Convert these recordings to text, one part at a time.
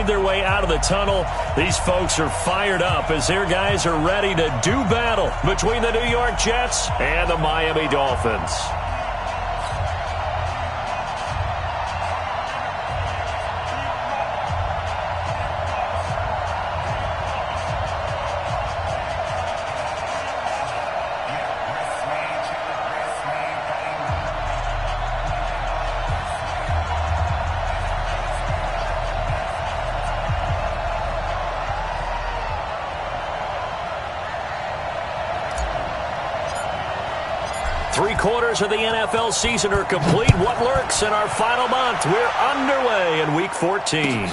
their way out of the tunnel. These folks are fired up as their guys are ready to do battle between the New York Jets and the Miami Dolphins. Three-quarters of the NFL season are complete. What lurks in our final month? We're underway in Week 14.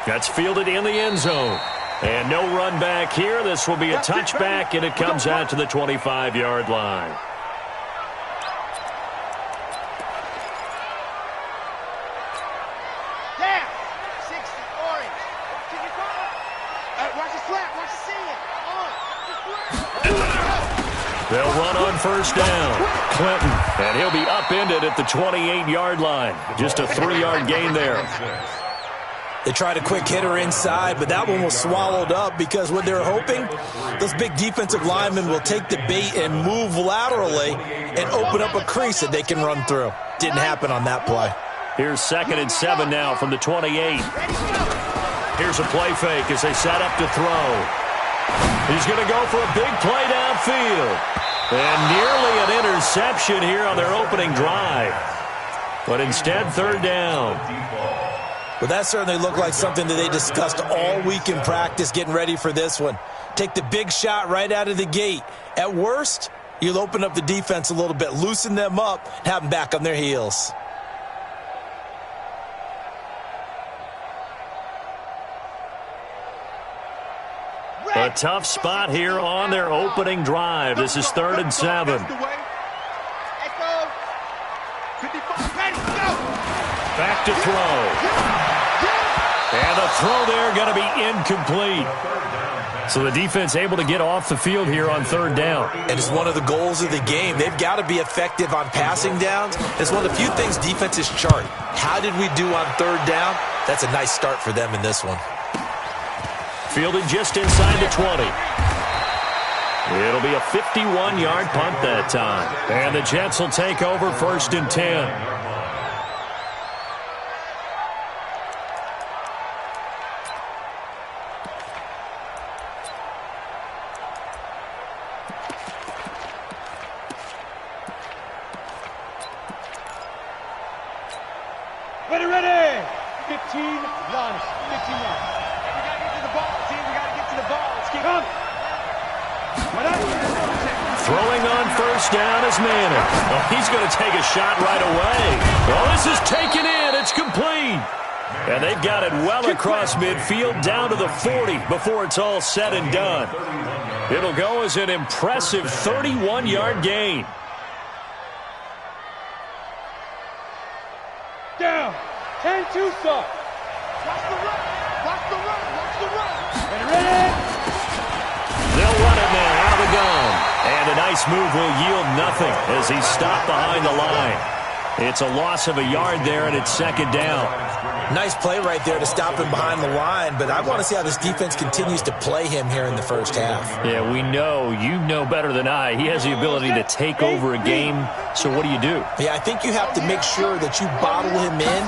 That's fielded in the end zone. And no run back here. This will be a touchback, and it comes out to the 25-yard line. They'll run on first down. Clinton, and he'll be upended at the 28-yard line. Just a 3-yard gain there. They tried a quick hitter inside, but that one was swallowed up because what they're hoping, those big defensive linemen will take the bait and move laterally and open up a crease that they can run through. Didn't happen on that play. Here's 2nd and 7 now from the 28. Here's a play fake as they set up to throw. He's going to go for a big play downfield. And nearly an interception here on their opening drive. But instead, 3rd down. Well, that certainly looked like something that they discussed all week in practice getting ready for this one. Take the big shot right out of the gate. At worst, you'll open up the defense a little bit, loosen them up, and have them back on their heels. A tough spot here on their opening drive. This is 3rd and 7. Back to throw. And the throw there going to be incomplete. So the defense able to get off the field here on 3rd down. And it's one of the goals of the game. They've got to be effective on passing downs. It's one of the few things defenses chart. How did we do on 3rd down? That's a nice start for them in this one. Fielded just inside the 20. It'll be a 51-yard punt that time. And the Jets will take over 1st and 10. Ready! 15 runs. 15 runs. Throwing on 1st down is Manning. Oh, he's going to take a shot right away. Oh, this is taken in. It's complete. And they've got it well across midfield down to the 40 before it's all said and done. It'll go as an impressive 31-yard gain. Down. 10-2 stop. Watch the run. Watch the run. Watch the run. Ready? They'll run it now out of the gun. And a nice move will yield nothing as he's stopped behind the line. It's a loss of a yard there, and it's 2nd down. Nice play right there to stop him behind the line, but I want to see how this defense continues to play him here in the first half. Yeah, we know. You know better than I. He has the ability to take over a game, so what do you do? Yeah, I think you have to make sure that you bottle him in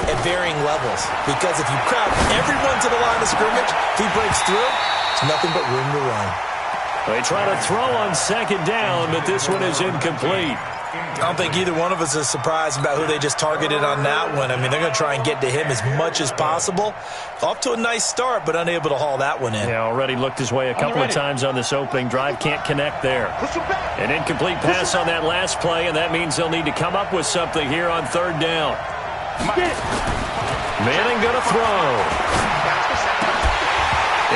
at varying levels, because if you crowd everyone to the line of scrimmage, if he breaks through, it's nothing but room to run. They try to throw on 2nd down, but this one is incomplete. I don't think either one of us is surprised about who they just targeted on that one. I mean, they're going to try and get to him as much as possible. Off to a nice start, but unable to haul that one in. Yeah, already looked his way a couple of times on this opening drive. Can't connect there. An incomplete pass on that last play, and that means they'll need to come up with something here on 3rd down. Manning going to throw.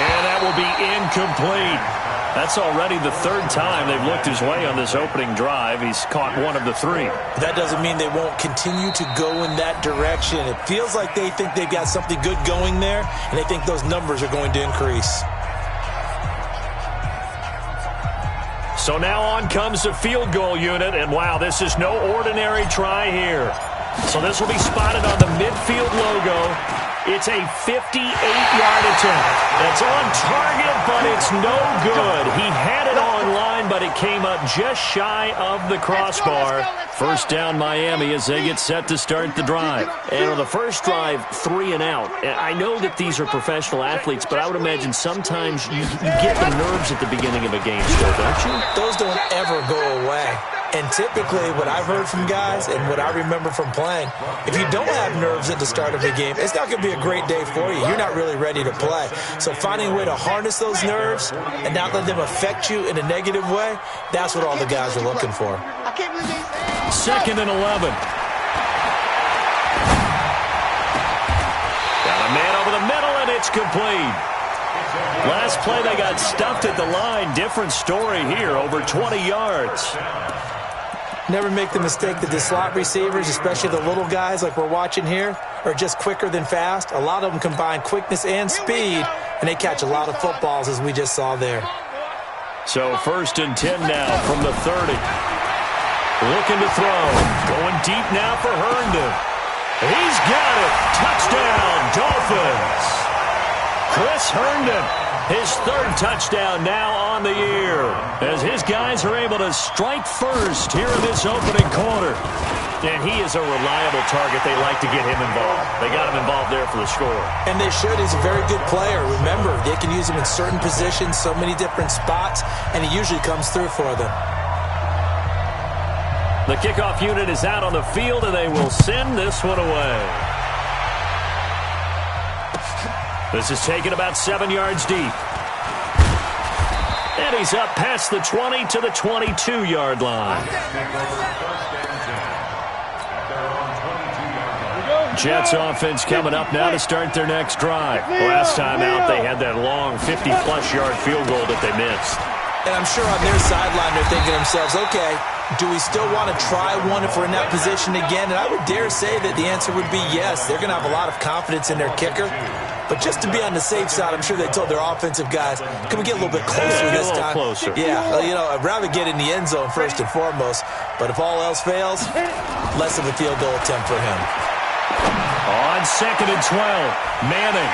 And that will be incomplete. That's already the 3rd time they've looked his way on this opening drive. He's caught one of the 3. That doesn't mean they won't continue to go in that direction. It feels like they think they've got something good going there, and they think those numbers are going to increase. So now on comes the field goal unit, and wow, this is no ordinary try here. So this will be spotted on the midfield logo. It's a 58-yard attempt. That's on target, but it's no good. He had it on line, but it came up just shy of the crossbar. First down, Miami, as they get set to start the drive. And on the first drive, 3 and out. I know that these are professional athletes, but I would imagine sometimes you get the nerves at the beginning of a game still, don't you? Those don't ever go away. And typically, what I've heard from guys and what I remember from playing, if you don't have nerves at the start of a game, it's not going to be a great day for you. You're not really ready to play. So finding a way to harness those nerves and not let them affect you in a negative way, that's what all the guys are looking for. Second and 11. Got a man over the middle, and it's complete. Last play, they got stuffed at the line. Different story here, over 20 yards. Never make the mistake that the slot receivers, especially the little guys like we're watching here, are just quicker than fast. A lot of them combine quickness and speed, and they catch a lot of footballs, as we just saw there. So first and 10 now from the 30. Looking to throw. Going deep now for Herndon. He's got it. Touchdown, Dolphins. Chris Herndon, his third touchdown now on the year, as his guys are able to strike first here in this opening quarter. And he is a reliable target. They like to get him involved. They got him involved there for the score. And they should. He's a very good player. Remember, they can use him in certain positions, so many different spots, and he usually comes through for them. The kickoff unit is out on the field, and they will send this one away. This is taken about 7 yards deep. And he's up past the 20 to the 22-yard line. Jets offense coming up now to start their next drive. Last time out, they had that long 50-plus yard field goal that they missed. And I'm sure on their sideline they're thinking to themselves, okay, do we still want to try one if we're in that position again? And I would dare say that the answer would be yes. They're going to have a lot of confidence in their kicker. But just to be on the safe side, I'm sure they told their offensive guys, can we get a little bit closer this time? Closer. Yeah, I'd rather get in the end zone first and foremost. But if all else fails, less of a field goal attempt for him. On second and 12, Manning.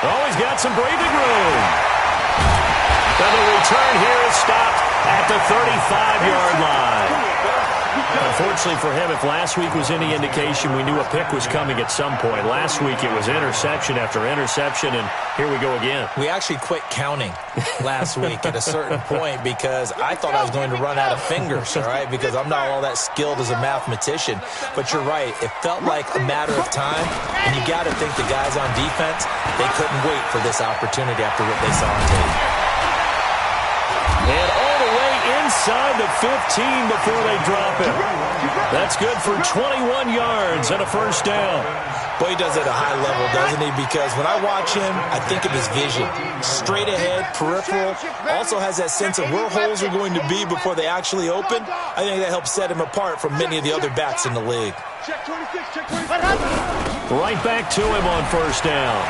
Oh, he's got some breathing room. And the return here is stopped at the 35-yard line. Unfortunately for him, if last week was any indication, we knew a pick was coming at some point. Last week it was interception after interception, and here we go again. We actually quit counting last week at a certain point because I thought I was going to run out of fingers, all right, because I'm not all that skilled as a mathematician. But you're right. It felt like a matter of time, and you got to think the guys on defense, they couldn't wait for this opportunity after what they saw on tape. And all the way inside the 15 before they drop it. That's good for 21 yards and a first down. Boy, he does it at a high level, doesn't he? Because when I watch him, I think of his vision. Straight ahead, peripheral. Also has that sense of where holes are going to be before they actually open. I think that helps set him apart from many of the other backs in the league. Right back to him on first down.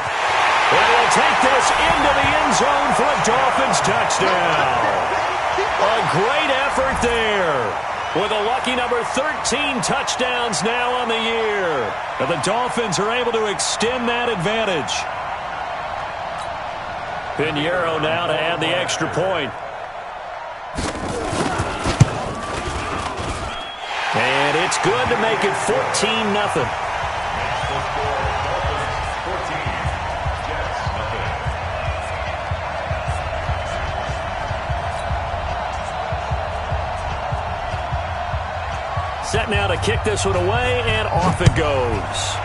And he'll take this into the end zone for a Dolphins touchdown. A great effort there. With a lucky number 13 touchdowns now on the year. And the Dolphins are able to extend that advantage. Pinheiro now to add the extra point. And it's good to make it 14-0. Set now to kick this one away, and off it goes.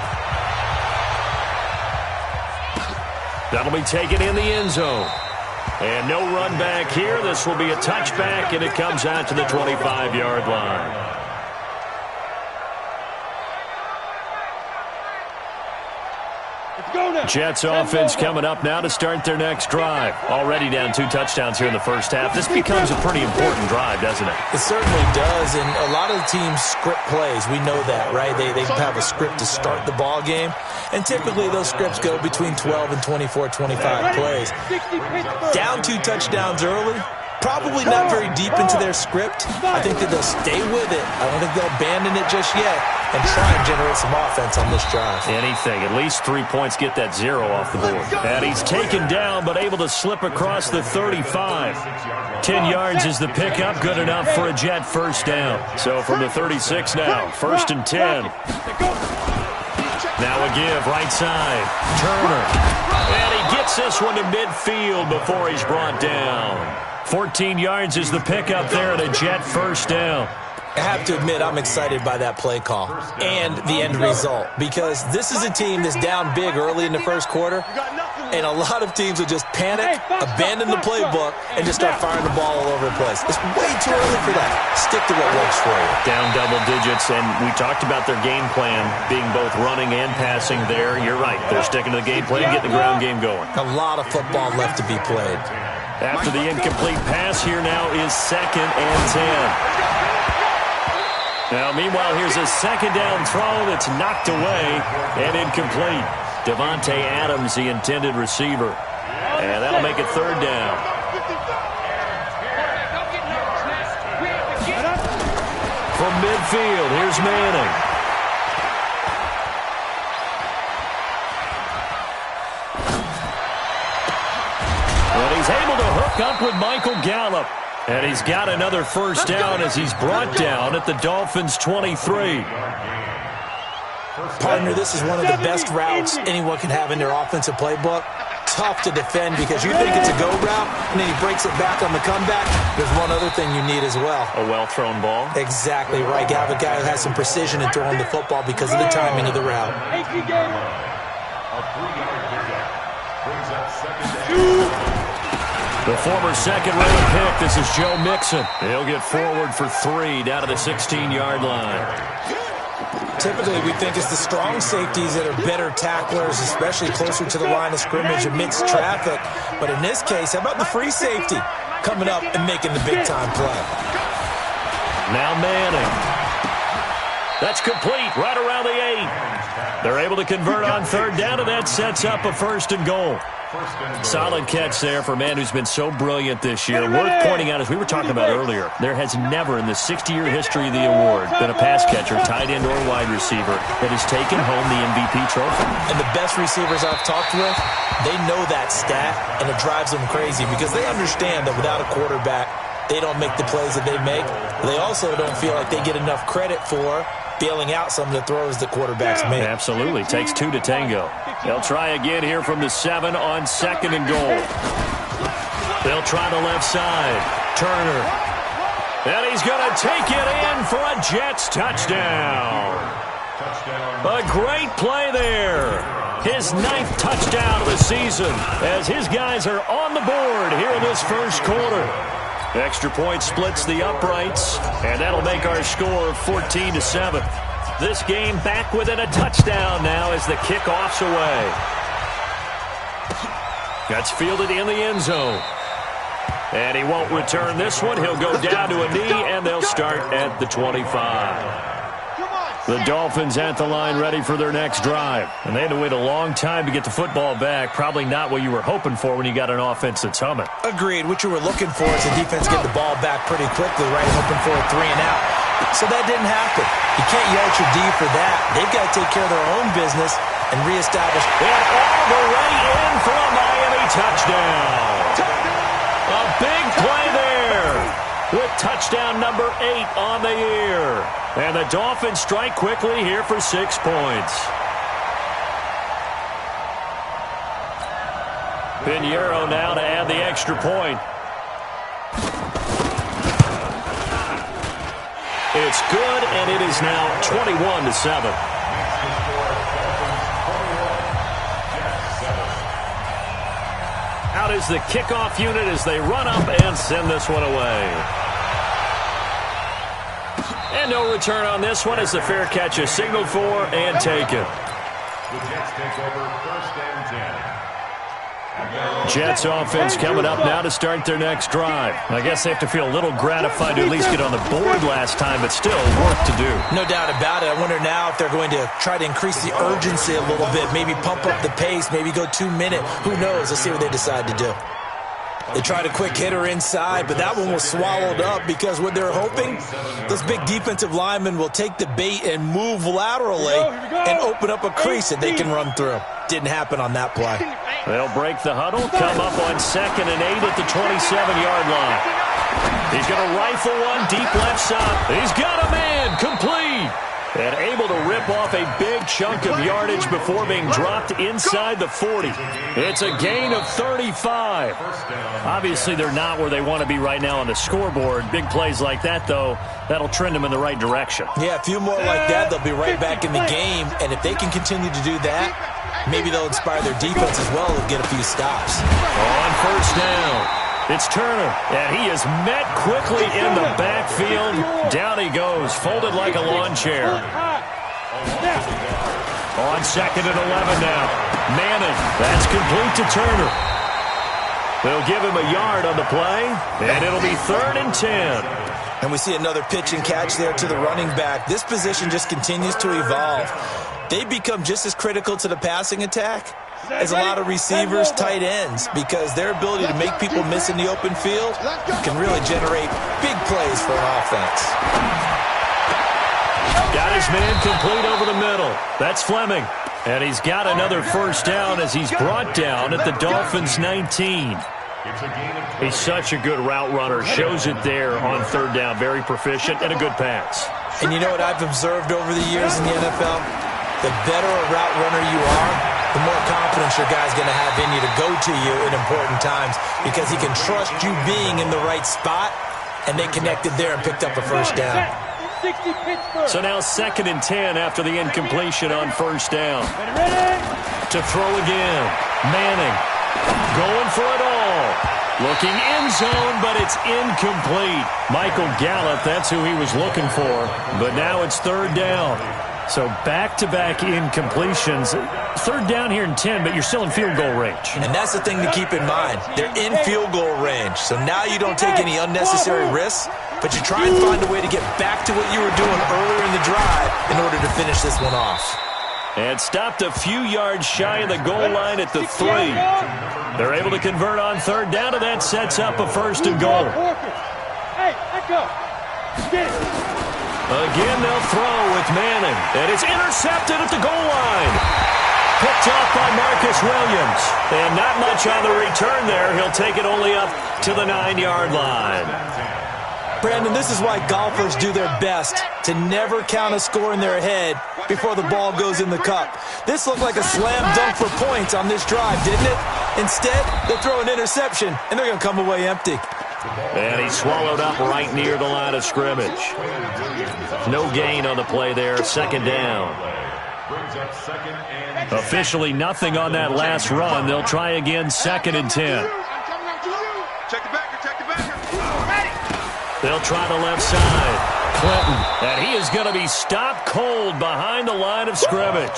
That'll be taken in the end zone. And no run back here. This will be a touchback, and it comes out to the 25-yard line. Jets offense coming up now to start their next drive. Already down 2 touchdowns here in the first half. This becomes a pretty important drive, doesn't it? It certainly does, and a lot of the teams script plays. We know that, right? They have a script to start the ball game, and typically those scripts go between 12 and 24, 25 plays. Down 2 touchdowns early, probably not very deep into their script. I think that they'll stay with it. I don't think they'll abandon it just yet. and try and generate some offense on this drive. Anything. At least 3 points, get that 0 off the board. And he's taken down, but able to slip across the 35. 10 yards is the pickup, good enough for a Jet first down. So from the 36 now, 1st and 10. Now a give, right side. Turner. And he gets this one to midfield before he's brought down. 14 yards is the pickup there at a Jet first down. I have to admit, I'm excited by that play call and the end result, because this is a team that's down big early in the first quarter, and a lot of teams will just panic, abandon the playbook, and just start firing the ball all over the place. It's way too early for that. Stick to what works for you. Down double digits, and we talked about their game plan being both running and passing there. You're right. They're sticking to the game plan, getting the ground game going. A lot of football left to be played. After the incomplete pass, here now is 2nd and 10. Now, meanwhile, here's a second down throw that's knocked away and incomplete. Devontae Adams, the intended receiver. And that'll make it 3rd down. From midfield, here's Manning. And he's able to hook up with Michael Gallup. And he's got another first down as he's brought down at the Dolphins' 23. Partner, this is one of the best routes anyone can have in their offensive playbook. Tough to defend because you think it's a go route, and then he breaks it back on the comeback. There's one other thing you need as well. A well-thrown ball? Exactly right. You have a guy who has some precision in throwing the football because of the timing of the route. The former second-round pick, this is Joe Mixon. He'll get forward for 3 down to the 16-yard line. Typically, we think it's the strong safeties that are better tacklers, especially closer to the line of scrimmage amidst traffic. But in this case, how about the free safety coming up and making the big-time play? Now Manning. That's complete right around the 8. They're able to convert on 3rd down, and that sets up a 1st and goal. Solid catch there for a man who's been so brilliant this year. Worth pointing out, as we were talking about earlier, there has never in the 60-year history of the award been a pass catcher, tight end, or wide receiver that has taken home the MVP trophy. And the best receivers I've talked with, they know that stat, and it drives them crazy because they understand that without a quarterback, they don't make the plays that they make. They also don't feel like they get enough credit for bailing out some of the throws that quarterbacks make. Absolutely. Takes 2 to tango. They'll try again here from the 7 on 2nd and goal. They'll try the left side. Turner. And he's going to take it in for a Jets touchdown. A great play there. His 9th touchdown of the season as his guys are on the board here in this first quarter. Extra point splits the uprights, and that'll make our score 14-7. This game back within a touchdown now as the kickoff's away. That's fielded in the end zone. And he won't return this one. He'll go down to a knee, and they'll start at the 25. The Dolphins at the line ready for their next drive. And they had to wait a long time to get the football back. Probably not what you were hoping for when you got an offense that's humming. Agreed. What you were looking for is the defense get the ball back pretty quickly, right? Hoping for a 3 and out. So that didn't happen. You can't yell at your D for that. They've got to take care of their own business and reestablish. And all the way in for a Miami touchdown. A big play there with touchdown number 8 on the year. And the Dolphins strike quickly here for 6 points. Pinheiro now to add the extra point. It's good, and it is now 21-7. Out is the kickoff unit as they run up and send this one away. And no return on this one as the fair catch is signaled for and taken. The Jets take over 1st and 10. Jets offense coming up now to start their next drive. I guess they have to feel a little gratified to at least get on the board last time, but still work to do. No doubt about it. I wonder now if they're going to try to increase the urgency a little bit, maybe pump up the pace, maybe go 2-minute. Who knows? Let's see what they decide to do. They tried a quick hitter inside, but that one was swallowed up because what they're hoping, those big defensive linemen will take the bait and move laterally and open up a crease that they can run through. Didn't happen on that play. They'll break the huddle, come up on 2nd and 8 at the 27-yard line. He's going to rifle one deep left side. He's got a man, complete. And able to rip off a big chunk of yardage before being dropped inside the 40. It's a gain of 35. Obviously, they're not where they want to be right now on the scoreboard. Big plays like that, though, that'll trend them in the right direction. Yeah, a few more like that, they'll be right back in the game. And if they can continue to do that, maybe they'll inspire their defense as well and get a few stops. On 1st down. It's Turner, and he is met quickly in the backfield. Down he goes, folded like a lawn chair. On 2nd and 11 now. Manning, that's complete to Turner. They'll give him a yard on the play, and it'll be 3rd and 10. And we see another pitch and catch there to the running back. This position just continues to evolve. They become just as critical to the passing attack as a lot of receivers, tight ends, because their ability to make people miss in the open field can really generate big plays for an offense. Got his man complete over the middle. That's Fleming. And he's got another 1st down as he's brought down at the Dolphins' 19. He's such a good route runner. Shows it there on 3rd down. Very proficient and a good pass. And you know what I've observed over the years in the NFL? The better a route runner you are, the more confidence your guy's going to have in you to go to you in important times because he can trust you being in the right spot, and they connected there and picked up a 1st down. So now 2nd and 10 after the incompletion on 1st down. To throw again. Manning going for it all. Looking end zone, but it's incomplete. Michael Gallup, that's who he was looking for. But now it's 3rd down. So back-to-back incompletions. 3rd down here in 10, but you're still in field goal range. And that's the thing to keep in mind. They're in field goal range. So now you don't take any unnecessary risks, but you try and find a way to get back to what you were doing earlier in the drive in order to finish this one off. And stopped a few yards shy of the goal line at the 3. They're able to convert on 3rd down, and that sets up a 1st and goal. Hey, let go. Get it. Again, they'll throw with Manning, and it's intercepted at the goal line. Picked off by Marcus Williams, and not much on the return there. He'll take it only up to the 9-yard line. Brandon, this is why golfers do their best to never count a score in their head before the ball goes in the cup. This looked like a slam dunk for points on this drive, didn't it? Instead, they'll throw an interception, and they're going to come away empty. And he's swallowed up right near the line of scrimmage. No gain on the play there, 2nd down. Officially nothing on that last run. They'll try again, 2nd and 10. They'll try the left side. Clinton, and he is going to be stopped cold behind the line of scrimmage.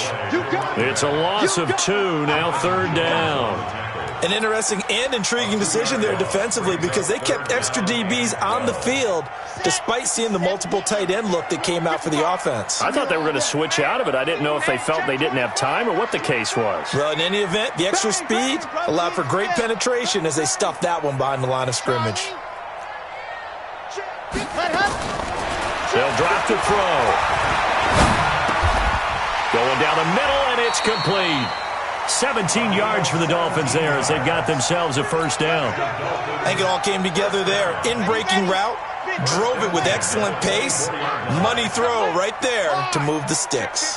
It's a loss of 2, now 3rd down. An interesting and intriguing decision there defensively because they kept extra DBs on the field despite seeing the multiple tight end look that came out for the offense. I thought they were going to switch out of it. I didn't know if they felt they didn't have time or what the case was. Well, in any event, the extra speed allowed for great penetration as they stuffed that one behind the line of scrimmage. They'll drop to throw. Going down the middle, and it's complete. 17 yards for the Dolphins there as they've got themselves a 1st down. I think it all came together there. In-breaking route, drove it with excellent pace. Money throw right there to move the sticks.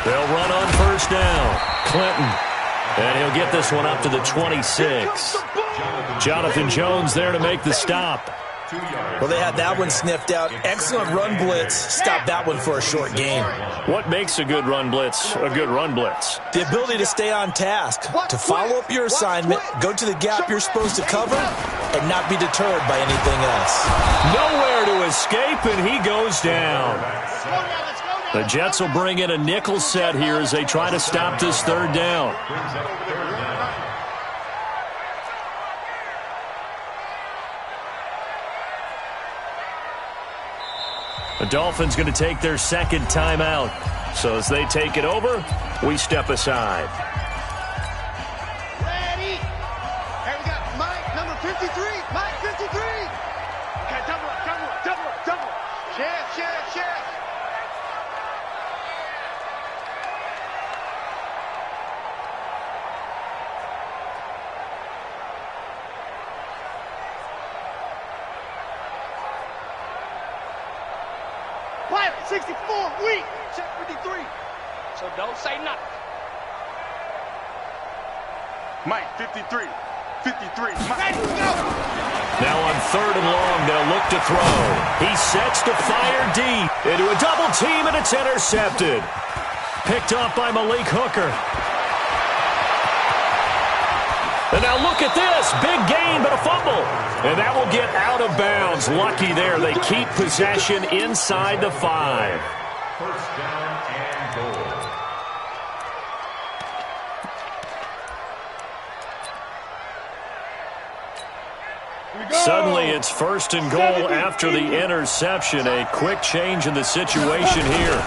They'll run on 1st down. Clinton. And he'll get this one up to the 26. Jonathan Jones there to make the stop. Well, they had that one sniffed out. Excellent run blitz. Stopped that one for a short gain. What makes a good run blitz a good run blitz? The ability to stay on task, to follow up your assignment, go to the gap you're supposed to cover, and not be deterred by anything else. Nowhere to escape, and he goes down. The Jets will bring in a nickel set here as they try to stop this 3rd down. The Dolphins going to take their second timeout. So as they take it over, we step aside. Ready. Here we got Mike, number 53. Mike, 53. Okay, double up. Chef. Quiet, 64, weak. Check 53. So don't say nothing. Mike, 53. 53. Mike. Ready, go. Now on 3rd and long, they'll look to throw. He sets to fire deep into a double team, and it's intercepted. Picked off by Malik Hooker. And now look at this. Big gain, but a fumble. And that will get out of bounds. Lucky there. They keep possession inside the 5. First down and goal. Suddenly it's 1st and goal after the interception. A quick change in the situation here.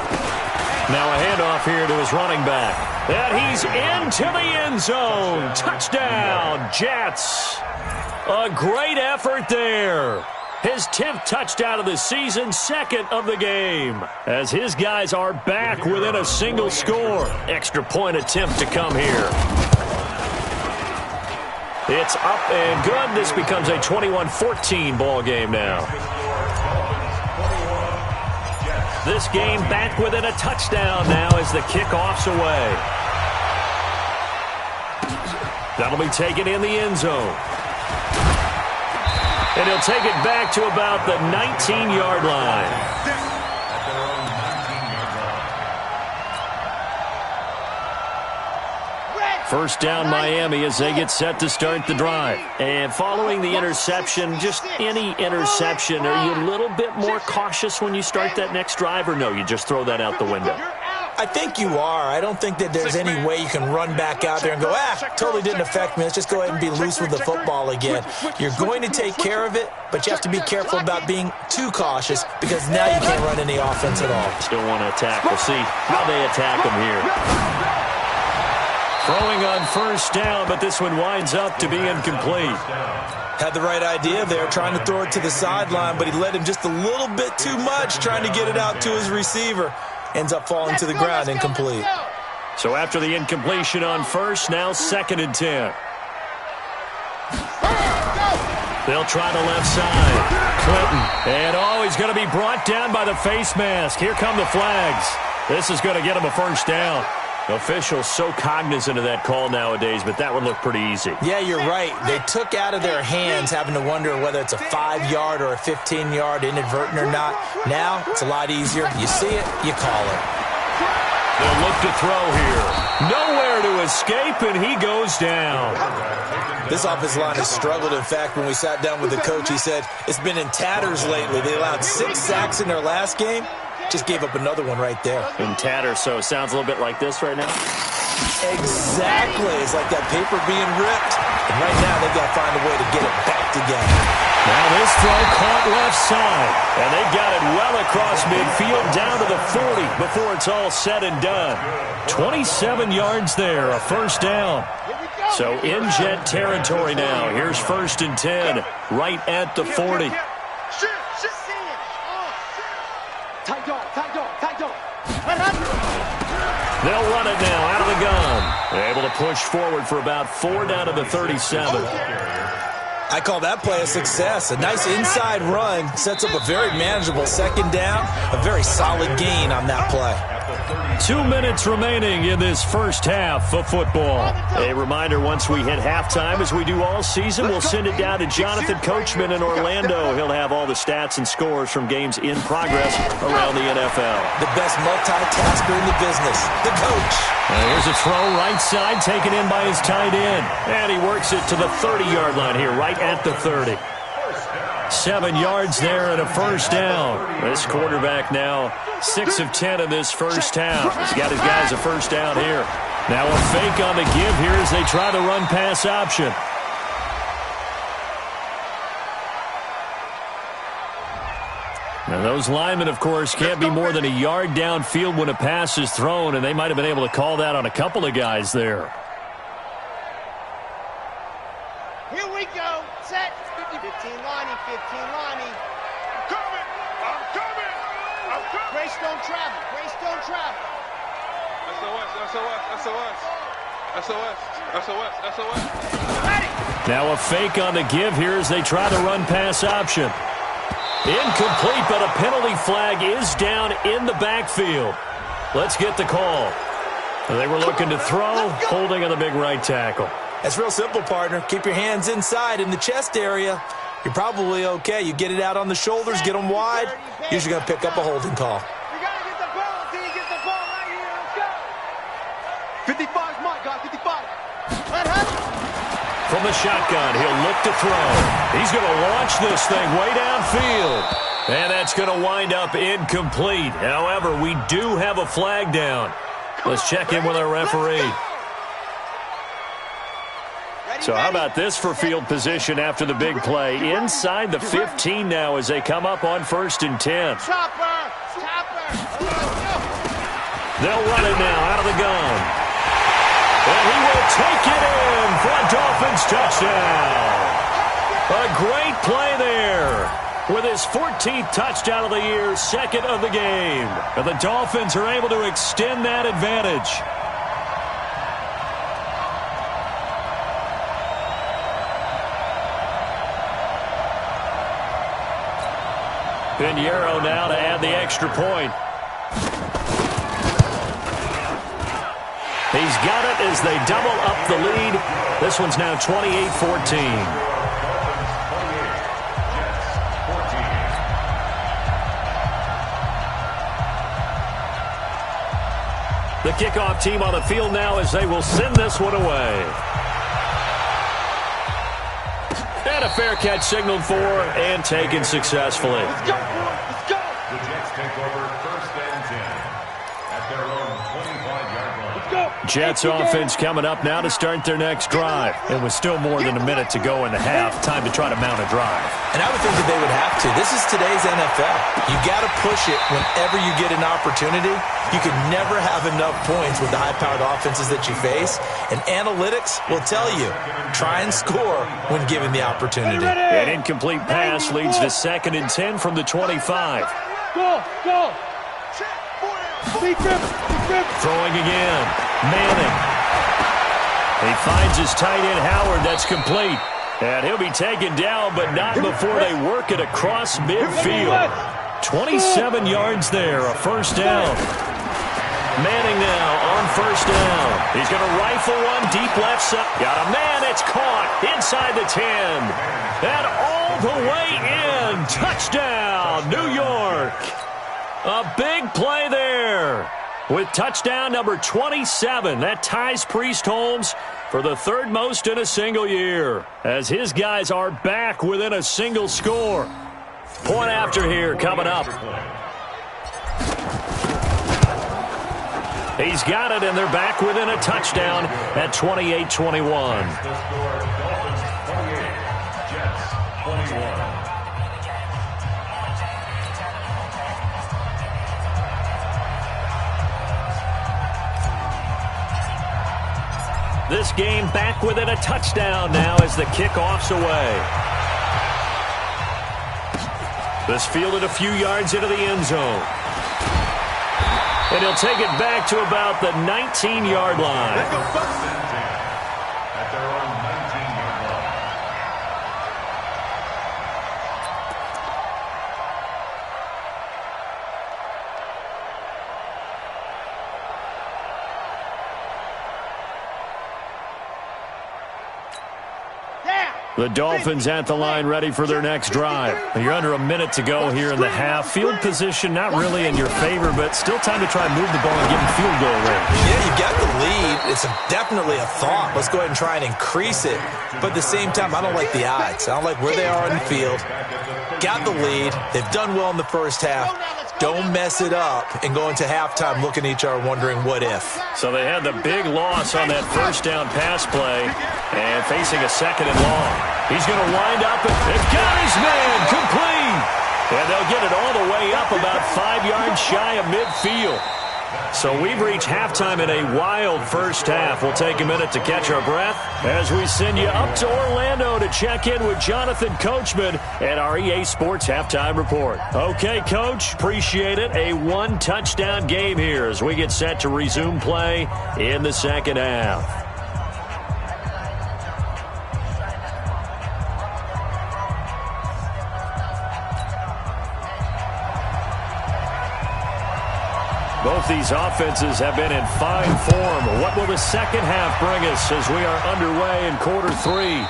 Now a handoff here to his running back. And he's into the end zone. Touchdown, Jets. A great effort there. His 10th touchdown of the season, 2nd of the game. As his guys are back within a single score. Extra point attempt to come here. It's up and good. This becomes a 21-14 ball game now. This game back within a touchdown now as the kickoff's away. That'll be taken in the end zone. And he'll take it back to about the 19-yard line. First down Miami as they get set to start the drive. And following the interception, just any interception, are you a little bit more cautious when you start that next drive, or no, you just throw that out the window? I think you are. I don't think that there's any way you can run back out there and go, totally didn't affect me. Let's just go ahead and be loose with the football again. You're going to take care of it, but you have to be careful about being too cautious because now you can't run any offense at all. Still want to attack. We'll see how they attack them here. Throwing on first down, but this one winds up to be incomplete. Had the right idea there, trying to throw it to the sideline, but he let him just a little bit too much, trying to get it out to his receiver. Ends up falling to the ground, incomplete. So after the incompletion on first, now 2nd and 10. They'll try the left side. Clinton. And he's going to be brought down by the face mask. Here come the flags. This is going to get him a first down. Officials so cognizant of that call nowadays, but that would look pretty easy. Yeah, you're right. They took out of their hands having to wonder whether it's a 5-yard or a 15-yard inadvertent or not. Now, it's a lot easier. You see it, you call it. They'll look to throw here. Nowhere to escape, and he goes down. This offensive line has struggled. In fact, when we sat down with the coach, he said it's been in tatters lately. They allowed 6 sacks in their last game. Just gave up another one right there. In tatters, so it sounds a little bit like this right now? Exactly. It's like that paper being ripped. And right now, they've got to find a way to get it back together. Now this throw caught left side. And they've got it well across midfield down to the 40 before it's all said and done. 27 yards there, a first down. So in Jet territory now. Here's 1st and 10, right at the 40. They'll run it now out of the gun. Able to push forward for about 4 down to the 37. I call that play a success. A nice inside run sets up a very manageable 2nd down. A very solid gain on that play. 2 minutes remaining in this first half of football. A reminder, once we hit halftime, as we do all season, we'll send it down to Jonathan Coachman in Orlando. He'll have all the stats and scores from games in progress around the NFL. The best multitasker in the business, the coach. Here's a throw right side taken in by his tight end. And he works it to the 30-yard line here, right at the 30. 7 yards there and a first down. This quarterback now 6 of 10 in this first half. He's got his guys a first down here. Now a fake on the give here as they try the run-pass option. Now, those linemen, of course, can't be more than a yard downfield when a pass is thrown, and they might have been able to call that on a couple of guys there. Here we go. Set. 15 lining, 15 lining. I'm coming. I'm coming. I'm coming. Grace don't travel. Grace don't travel. SOS, SOS, SOS. SOS, SOS, SOS. Ready. Now a fake on the give here as they try the run-pass option. Incomplete, but a penalty flag is down in the backfield. Let's get the call. They were looking to throw, holding on the big right tackle. That's real simple, partner. Keep your hands inside in the chest area. You're probably okay. You get it out on the shoulders, get them wide. Usually going to pick up a holding call. You got to get the ball until you get the ball right here. Let's go. 55 Mike, guys, 55. From the shotgun, he'll look to throw. He's going to launch this thing way downfield. And that's going to wind up incomplete. However, we do have a flag down. Let's check in with our referee. So how about this for field position after the big play? Inside the 15 now as they come up on 1st and 10. Chopper. They'll run it now out of the gun. And he will take it in for a Dolphins touchdown. A great play there with his 14th touchdown of the year, second of the game. And the Dolphins are able to extend that advantage. Pinheiro now to add the extra point. He's got it as they double up the lead. This one's now 28-14. The kickoff team on the field now as they will send this one away. And a fair catch signaled for and taken successfully. Let's go, boy. Let's go. The Jets take over 1st and 10 at their own 25-yard line. Let's go. Jets offense coming up now to start their next drive. And with still more than a minute to go in the half, time to try to mount a drive. And I would think that they would have to. This is today's NFL. You got to push it whenever you get an opportunity. You can never have enough points with the high-powered offenses that you face. And analytics will tell you, try and score when given the opportunity. An incomplete pass leads to 2nd and 10 from the 25. Go. Be grip. Throwing again. Manning. He finds his tight end, Howard. That's complete. And he'll be taken down, but not before they work it across midfield. 27 yards there, a 1st down. Manning now on 1st down. He's going to rifle one deep left side. Got a man. It's caught inside the 10. And all the way in. Touchdown, New York. A big play there. With touchdown number 27, that ties Priest Holmes for the 3rd most in a single year, as his guys are back within a single score. Point after here coming up. He's got it, and they're back within a touchdown at 28-21. The score, Dolphins 28, Jets 21. This game back within a touchdown now as the kickoff's away. This fielded a few yards into the end zone. And he'll take it back to about the 19-yard line. At their own 19-yard line. The Dolphins at the line ready for their next drive. You're under a minute to go here in the half. Field position not really in your favor, but still time to try and move the ball and get in field goal range. Yeah, you got the lead. It's definitely a thought. Let's go ahead and try and increase it. But at the same time, I don't like the odds. I don't like where they are on the field. Got the lead. They've done well in the first half. Don't mess it up and go into halftime looking at each other wondering what if. So they had the big loss on that 1st down pass play and facing a 2nd and long. He's going to wind up and they've got his man complete. And they'll get it all the way up about 5 yards shy of midfield. So we've reached halftime in a wild first half. We'll take a minute to catch our breath as we send you up to Orlando to check in with Jonathan Coachman at our EA Sports Halftime Report. Okay, Coach, appreciate it. A one-touchdown game here as we get set to resume play in the second half. Both these offenses have been in fine form. What will the second half bring us as we are underway in quarter 3?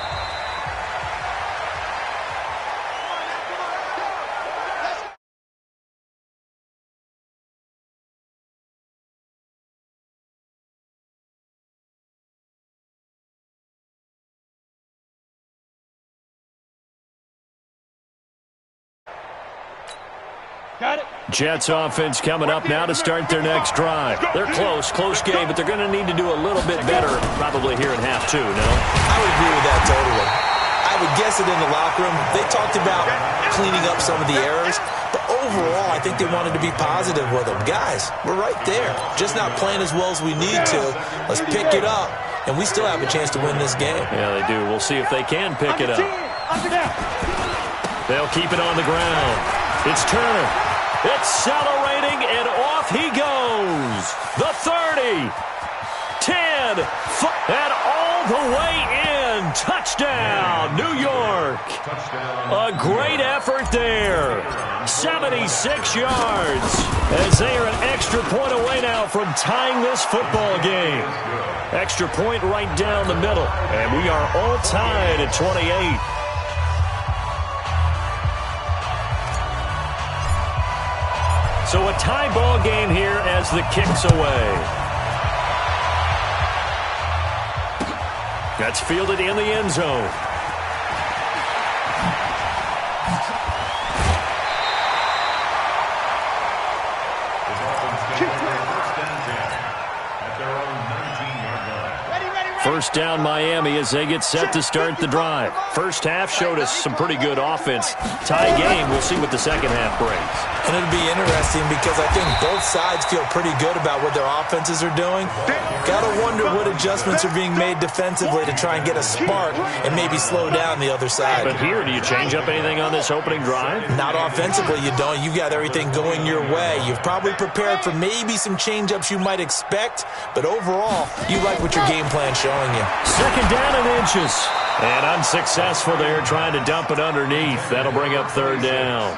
Got it. Jets offense coming up now to start their next drive. They're close game, but they're going to need to do a little bit better probably here in half 2, no? I would agree with that totally. I would guess it in the locker room. They talked about cleaning up some of the errors, but overall, I think they wanted to be positive with them. Guys, we're right there. Just not playing as well as we need to. Let's pick it up, and we still have a chance to win this game. Yeah, they do. We'll see if they can pick it up. They'll keep it on the ground. It's Turner. Accelerating, and off he goes. The 30, 10, and all the way in. Touchdown, New York. A great effort there. 76 yards as they are an extra point away now from tying this football game. Extra point right down the middle, and we are all tied at 28. So a tie ball game here as the kick's away. That's fielded in the end zone. First down Miami as they get set to start the drive. First half showed us some pretty good offense. Tie game, we'll see what the second half brings. And it'll be interesting because I think both sides feel pretty good about what their offenses are doing. Got to wonder what adjustments are being made defensively to try and get a spark and maybe slow down the other side. But here, do you change up anything on this opening drive? Not offensively, you don't. You've got everything going your way. You've probably prepared for maybe some change-ups you might expect, but overall, you like what your game plan's showing you. Second down and inches. And unsuccessful there, trying to dump it underneath. That'll bring up third down.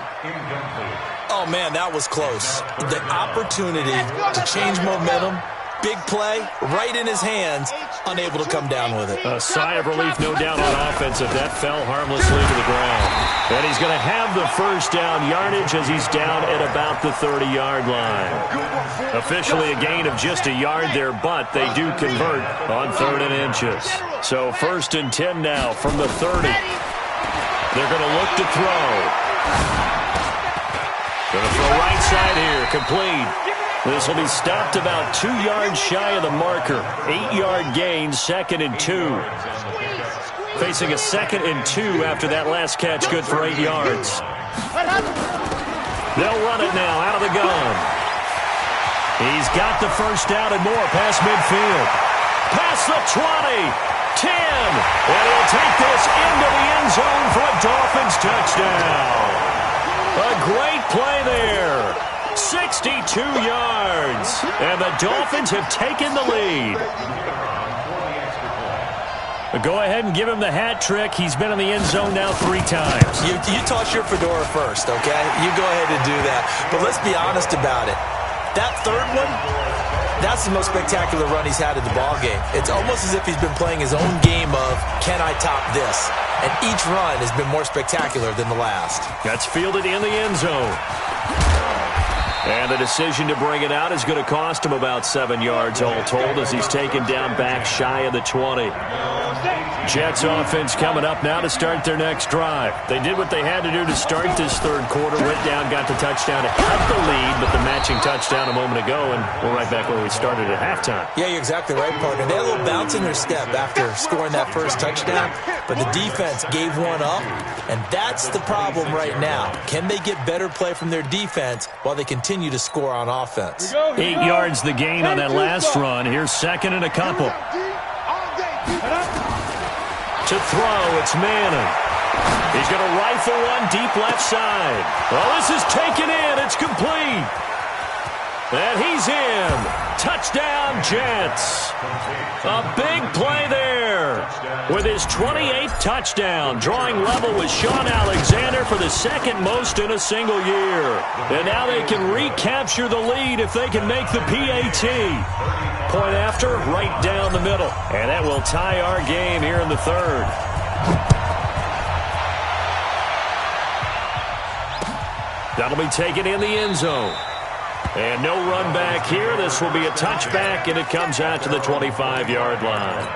Oh, man, that was close. The opportunity to change momentum, big play, right in his hands, unable to come down with it. A sigh of relief, no doubt, on offense if that fell harmlessly to the ground. And he's going to have the first down yardage as he's down at about the 30-yard line. Officially a gain of just a yard there, but they do convert on 3rd and inches. So 1st and 10 now from the 30. They're going to look to throw. Going to throw right side here, complete. This will be stopped about 2 yards shy of the marker. 8-yard gain, 2nd and 2. Facing a 2nd and 2 after that last catch, good for 8 yards. They'll run it now out of the gun. He's got the first down and more past midfield. Past the 20, 10, and he'll take this into the end zone for a Dolphins touchdown. A great play there. 62 yards, and the Dolphins have taken the lead. Go ahead and give him the hat trick. He's been in the end zone now 3 times. You toss your fedora first, okay? You go ahead and do that. But let's be honest about it. That third one, that's the most spectacular run he's had in the ballgame. It's almost as if he's been playing his own game of, can I top this? And each run has been more spectacular than the last. That's fielded in the end zone. And the decision to bring it out is going to cost him about 7 yards all told as he's taken down back shy of the 20. Jets offense coming up now to start their next drive. They did what they had to do to start this third quarter. Went down, got the touchdown to cut the lead, but the matching touchdown a moment ago, and we're right back where we started at halftime. Yeah, you're exactly right, partner. They had a little bounce in their step after scoring that first touchdown, but the defense gave one up, and that's the problem right now. Can they get better play from their defense while they continue to score on offense? 8 yards the gain on that last run. Here's second and a couple. To throw, it's Manning. He's going to rifle one deep left side. Well, this is taken in. It's complete. And he's in. Touchdown, Jets. A big play there with his 28th touchdown, drawing level with Sean Alexander for the second most in a single year. And now they can recapture the lead if they can make the PAT. Point after, right down the middle. And that will tie our game here in the third. That'll be taken in the end zone. And no run back here. This will be a touchback, and it comes out to the 25-yard line.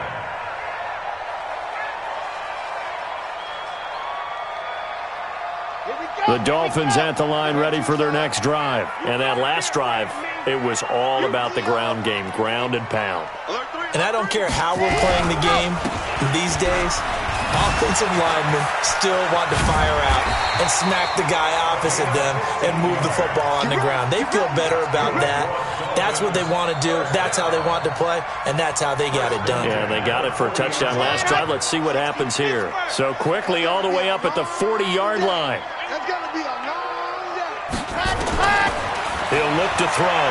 The Dolphins at the line ready for their next drive. And that last drive, it was all about the ground game, ground and pound. And I don't care how we're playing the game these days, offensive linemen still want to fire out and smack the guy opposite them and move the football on the ground. They feel better about that. That's what they want to do. That's how they want to play, and that's how they got it done. Yeah, they got it for a touchdown last drive. Let's see what happens here. So quickly all the way up at the 40-yard line. That's going to be a long day. He'll look to throw.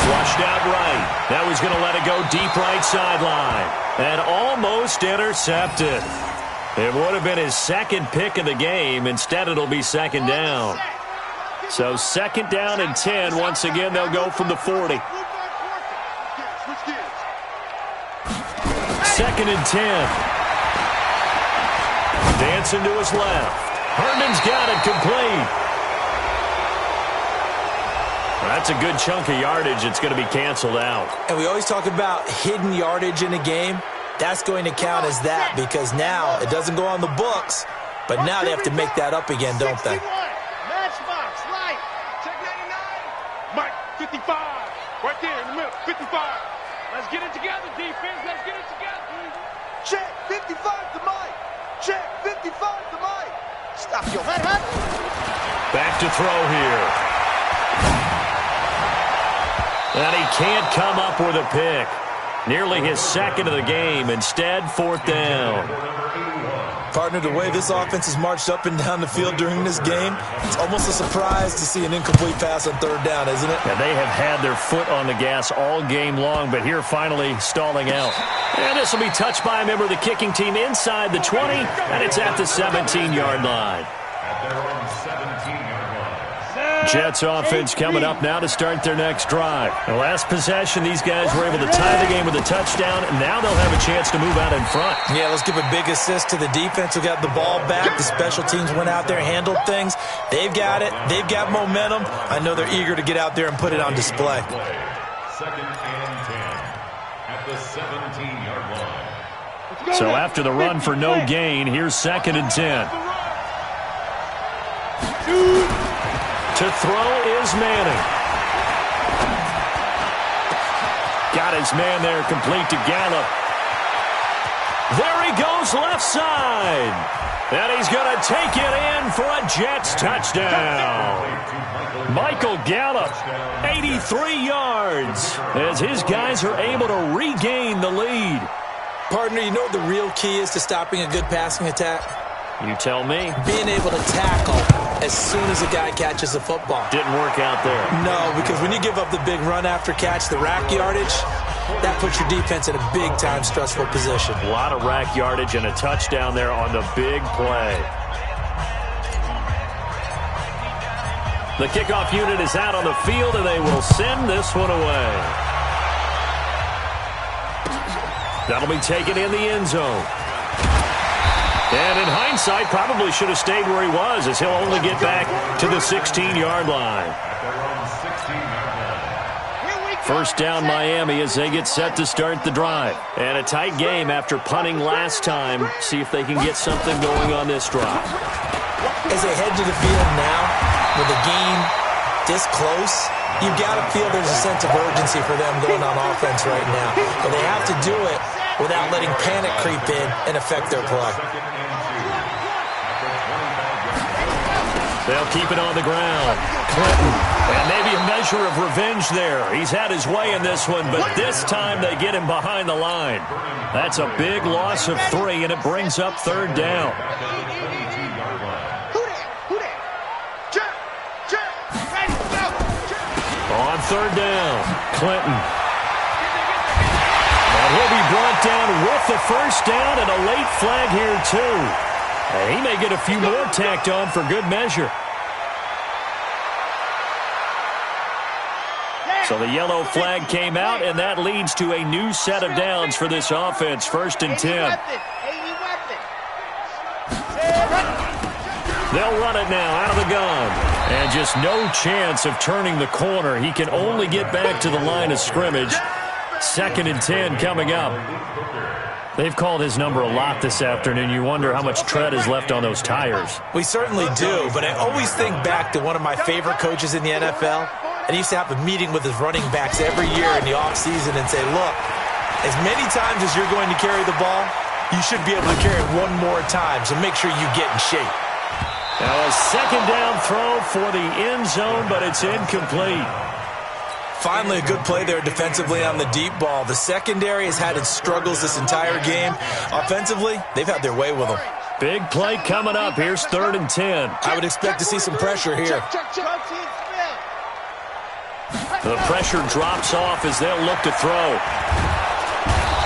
Flushed out right. Now he's going to let it go deep right sideline. And almost intercepted. It would have been his second pick of the game. Instead, it'll be second down. So second down and 10. Once again, they'll go from the 40. Second and 10. Dancing to his left. Herndon's got it complete. That's a good chunk of yardage. It's going to be canceled out. And we always talk about hidden yardage in a game. That's going to count as that because now it doesn't go on the books, but now they have to make that up again, don't they? Matchbox, light. Check 99. Mike, 55. Right there in the middle, 55. Let's get it together, defense. Let's get it together. Check 55 to Mike. Check 55 to Mike. Stop your head. Back to throw here. And he can't come up with a pick. Nearly his second of the game. Instead, fourth down. Partner, the way this offense has marched up and down the field during this game, it's almost a surprise to see an incomplete pass on third down, isn't it? And they have had their foot on the gas all game long, but here finally stalling out. And this will be touched by a member of the kicking team inside the 20, and it's at the 17-yard line. At their own 17-yard line. Jets offense coming up now to start their next drive. The last possession, these guys were able to tie the game with a touchdown, and now they'll have a chance to move out in front. Yeah, let's give a big assist to the defense who got the ball back. The special teams went out there, handled things. They've got it. They've got momentum. I know they're eager to get out there and put it on display. Second and 10 at the 17-yard line. So after the run for no gain, here's second and 10. To throw is Manning. Got his man there, complete to Gallup. There he goes left side. And he's going to take it in for a Jets touchdown. Michael Gallup, 83 yards, as his guys are able to regain the lead. Partner, you know what the real key is to stopping a good passing attack? You tell me. Being able to tackle as soon as a guy catches the football. Didn't work out there. No, because when you give up the big run after catch, the rack yardage, that puts your defense in a big-time stressful position. A lot of rack yardage and a touchdown there on the big play. The kickoff unit is out on the field, and they will send this one away. That'll be taken in the end zone. And in hindsight, probably should have stayed where he was, as he'll only get back to the 16-yard line. First down Miami as they get set to start the drive. And a tight game after punting last time. See if they can get something going on this drive. As they head to the field now, with the game this close, you've got to feel there's a sense of urgency for them going on offense right now. But they have to do it without letting panic creep in and affect their play. They'll keep it on the ground. Clinton. And maybe a measure of revenge there. He's had his way in this one, but this time they get him behind the line. That's a big loss of 3, and it brings up third down. On third down, Clinton. And he'll be brought down with the first down and a late flag here, too. And he may get a few more tacked on for good measure. So the yellow flag came out, and that leads to a new set of downs for this offense. First and 10. They'll run it now out of the gun. And just no chance of turning the corner. He can only get back to the line of scrimmage. Second and 10 coming up. They've called his number a lot this afternoon. You wonder how much tread is left on those tires. We certainly do, but I always think back to one of my favorite coaches in the NFL. And he used to have a meeting with his running backs every year in the offseason and say, look, as many times as you're going to carry the ball, you should be able to carry it one more time, so make sure you get in shape. Now a second down throw for the end zone, but it's incomplete. Finally, a good play there defensively on the deep ball. The secondary has had its struggles this entire game. Offensively, they've had their way with them. Big play coming up. Here's third and 10. I would expect to see some pressure here. The pressure drops off as they'll look to throw.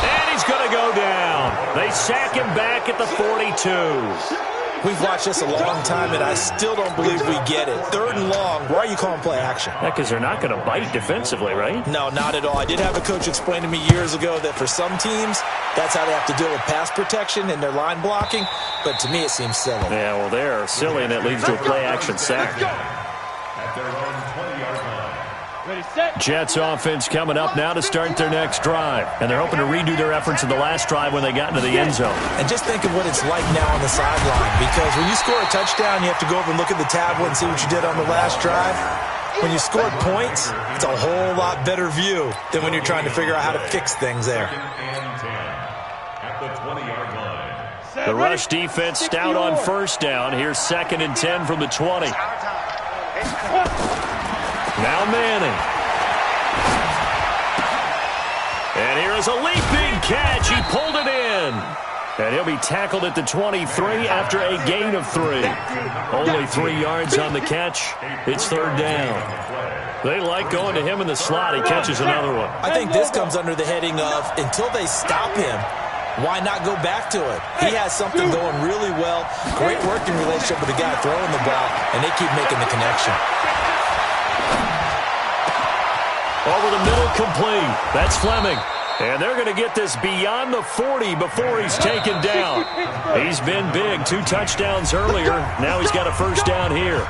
And he's going to go down. They sack him back at the 42. We've watched this a long time, and I still don't believe we get it. Third and long, why are you calling play action? Yeah, because they're not going to bite defensively, right? No, not at all. I did have a coach explain to me years ago that for some teams, that's how they have to deal with pass protection and their line blocking. But to me, it seems silly. Yeah, well, they're silly, and that leads to a play action sack. At their own 20-yard line. Jets offense coming up now to start their next drive. And they're hoping to redo their efforts in the last drive when they got into the end zone. And just think of what it's like now on the sideline. Because when you score a touchdown, you have to go over and look at the tablet and see what you did on the last drive. When you scored points, it's a whole lot better view than when you're trying to figure out how to fix things there. At the 20-yard line. The rush defense stout on first down. Here's second and 10 from the 20. Now Manning. And here is a leaping catch. He pulled it in. And he'll be tackled at the 23 after a gain of 3. Only 3 yards on the catch. It's third down. They like going to him in the slot. He catches another one. I think this comes under the heading of until they stop him, why not go back to it? He has something going really well. Great working relationship with the guy throwing the ball, and they keep making the connection. Over the middle, complete. That's Fleming. And they're going to get this beyond the 40 before he's taken down. He's been big. 2 touchdowns earlier. Now he's got a first down here.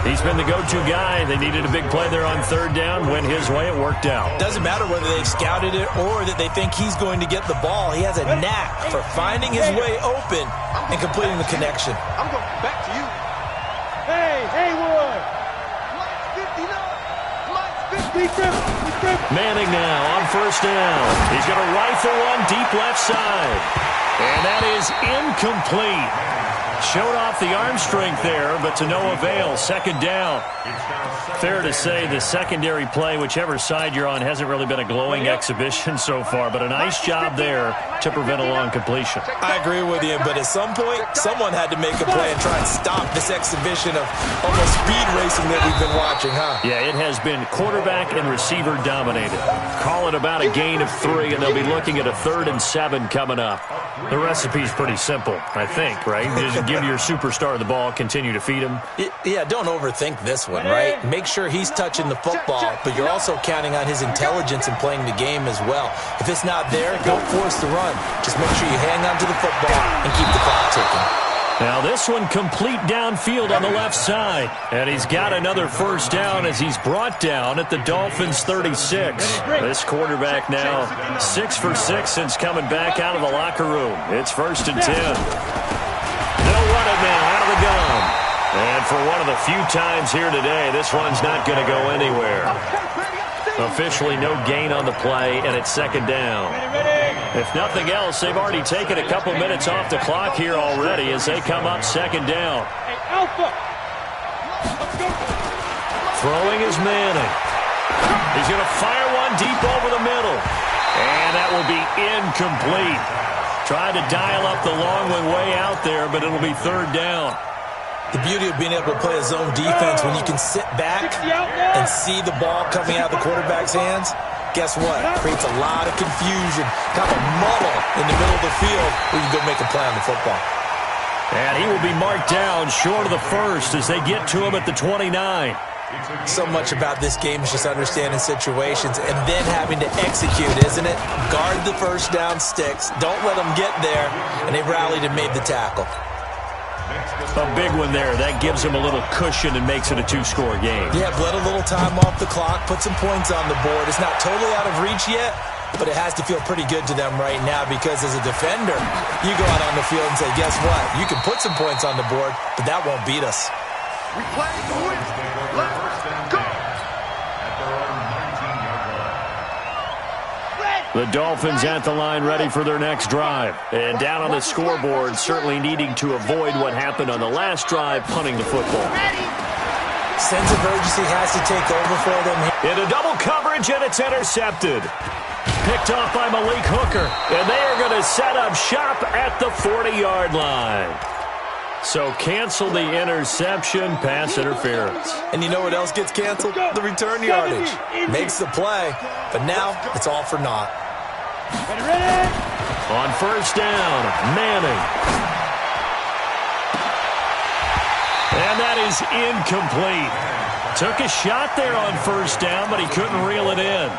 He's been the go-to guy. They needed a big play there on third down. Went his way. It worked out. Doesn't matter whether they've scouted it or that they think he's going to get the ball. He has a knack for finding his way open and completing the connection. I'm going back to you. Hey, Haywood. Manning now on first down. He's going to rifle one deep left side. And that is incomplete. Showed off the arm strength there, but to no avail. Second down. Fair to say the secondary play, whichever side you're on, hasn't really been a glowing exhibition so far, but a nice job there to prevent a long completion. I agree with you, but at some point, someone had to make a play and try and stop this exhibition of almost speed racing that we've been watching, huh? Yeah, it has been quarterback and receiver dominated. Call it about a gain of 3, and they'll be looking at a 3rd and 7 coming up. The recipe's pretty simple, I think, right? Just give your superstar the ball, continue to feed him. Yeah, don't overthink this one, right? Make sure he's touching the football, but you're also counting on his intelligence in playing the game as well. If it's not there, don't force the run. Just make sure you hang on to the football and keep the clock ticking. Now this one complete downfield on the left side. And he's got another first down as he's brought down at the Dolphins' 36. This quarterback now 6 for 6 since coming back out of the locker room. It's 1st and 10. They'll run it now out of the gun. And for one of the few times here today, this run's not going to go anywhere. Officially no gain on the play, and it's 2nd down. If nothing else, they've already taken a couple minutes off the clock here already as they come up 2nd down. Throwing is Manning. He's going to fire one deep over the middle. And that will be incomplete. Tried to dial up the long one way out there, but it'll be 3rd down. The beauty of being able to play a zone defense when you can sit back and see the ball coming out of the quarterback's hands, guess what? It creates a lot of confusion, kind of a muddle in the middle of the field where you go make a play on the football. And he will be marked down short of the first as they get to him at the 29. So much about this game is just understanding situations and then having to execute, isn't it? Guard the first down sticks. Don't let them get there. And they rallied and made the tackle. A big one there. That gives them a little cushion and makes it a 2-score game. Yeah, bled a little time off the clock, put some points on the board. It's not totally out of reach yet, but it has to feel pretty good to them right now because as a defender, you go out on the field and say, guess what? You can put some points on the board, but that won't beat us. We play to win. Let's go. The Dolphins at the line ready for their next drive. And down on the scoreboard, certainly needing to avoid what happened on the last drive, punting the football. Sense of urgency has to take over for them. Into double coverage, and it's intercepted. Picked off by Malik Hooker. And they are going to set up shop at the 40-yard line. So cancel the interception, pass interference. And you know what else gets canceled? The return yardage. Makes the play, but now it's all for naught. On 1st down, Manning. And that is incomplete. Took a shot there on 1st down, but he couldn't reel it in.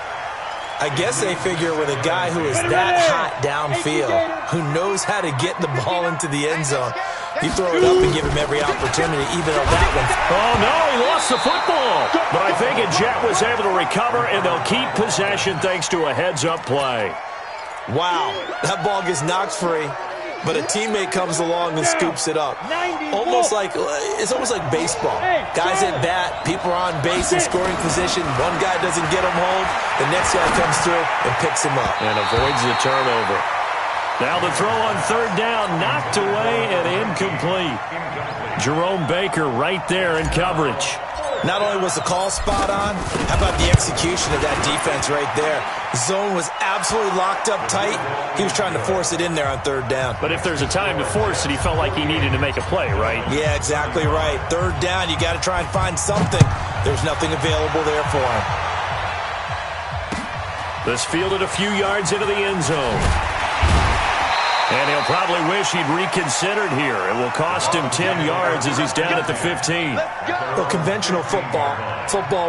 I guess they figure with a guy who is that hot downfield, who knows how to get the ball into the end zone, you throw it up and give him every opportunity, even though that one... Oh, no, he lost the football. But I think Jet was able to recover, and they'll keep possession thanks to a heads-up play. Wow, that ball gets knocked free, but a teammate comes along and scoops it up. It's almost like baseball. Guys at bat, people are on base in scoring position. One guy doesn't get him home. The next guy comes through and picks him up. And avoids the turnover. Now the throw on 3rd down, knocked away and incomplete. Jerome Baker right there in coverage. Not only was the call spot on, how about the execution of that defense right there? Zone was absolutely locked up tight. He was trying to force it in there on 3rd down. But if there's a time to force it, he felt like he needed to make a play, right? Yeah, exactly right. 3rd down, you got to try and find something. There's nothing available there for him. This fielded a few yards into the end zone. And he'll probably wish he'd reconsidered here. It will cost him 10 yards as he's down at the 15. Well, conventional football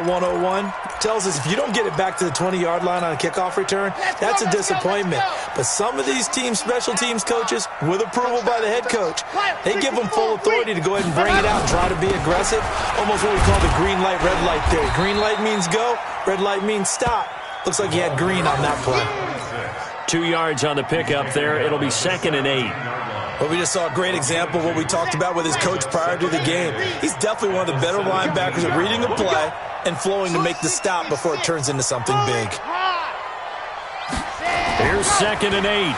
101, tells us if you don't get it back to the 20-yard line on a kickoff return, that's a disappointment. But some of these special teams coaches, with approval by the head coach, they give them full authority to go ahead and bring it out and try to be aggressive. Almost what we call the green light, red light theory. Green light means go, red light means stop. Looks like he had green on that play. 2 yards on the pickup there. It'll be 2nd and 8. Well, we just saw a great example of what we talked about with his coach prior to the game. He's definitely one of the better linebackers at reading a play and flowing to make the stop before it turns into something big. Here's 2nd and 8.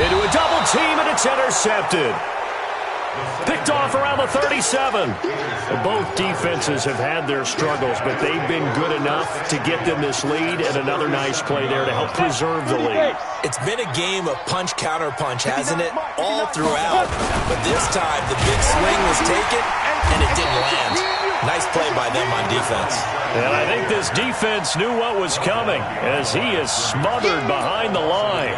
Into a double team, and it's intercepted. Picked off around the 37. Both defenses have had their struggles, but they've been good enough to get them this lead, and another nice play there to help preserve the lead. It's been a game of punch-counter-punch, hasn't it? All throughout. But this time, the big swing was taken, and it didn't land. Nice play by them on defense. And I think this defense knew what was coming as he is smothered behind the line.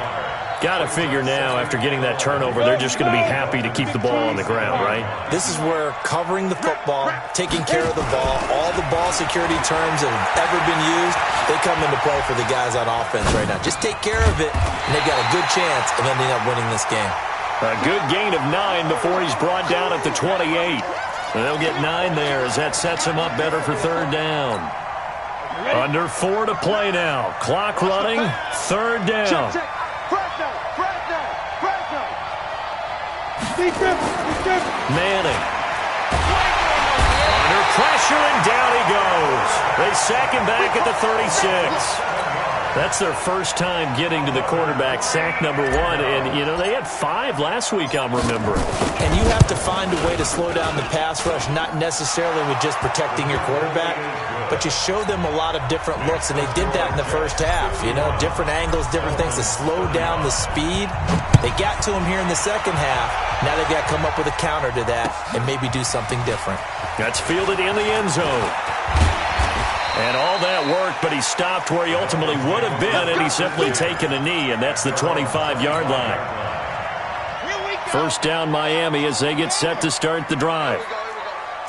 Got to figure now, after getting that turnover, they're just going to be happy to keep the ball on the ground, right? This is where covering the football, taking care of the ball, all the ball security terms that have ever been used, they come into play for the guys on offense right now. Just take care of it, and they've got a good chance of ending up winning this game. A good gain of 9 before he's brought down at the 28. And they'll get 9 there as that sets him up better for third down. Under 4 to play now. Clock running. Third down. Manning. Under pressure, and down he goes. They sack him back at the 36. That's their first time getting to the quarterback, sack number 1. And, you know, they had 5 last week, I'm remembering. And you have to find a way to slow down the pass rush, not necessarily with just protecting your quarterback, but you show them a lot of different looks, and they did that in the first half. You know, different angles, different things to slow down the speed. They got to him here in the second half. Now they've got to come up with a counter to that and maybe do something different. That's fielded in the end zone. And all that worked, but he stopped where he ultimately would have been, and he's simply taken a knee, and that's the 25-yard line. First down, Miami, as they get set to start the drive.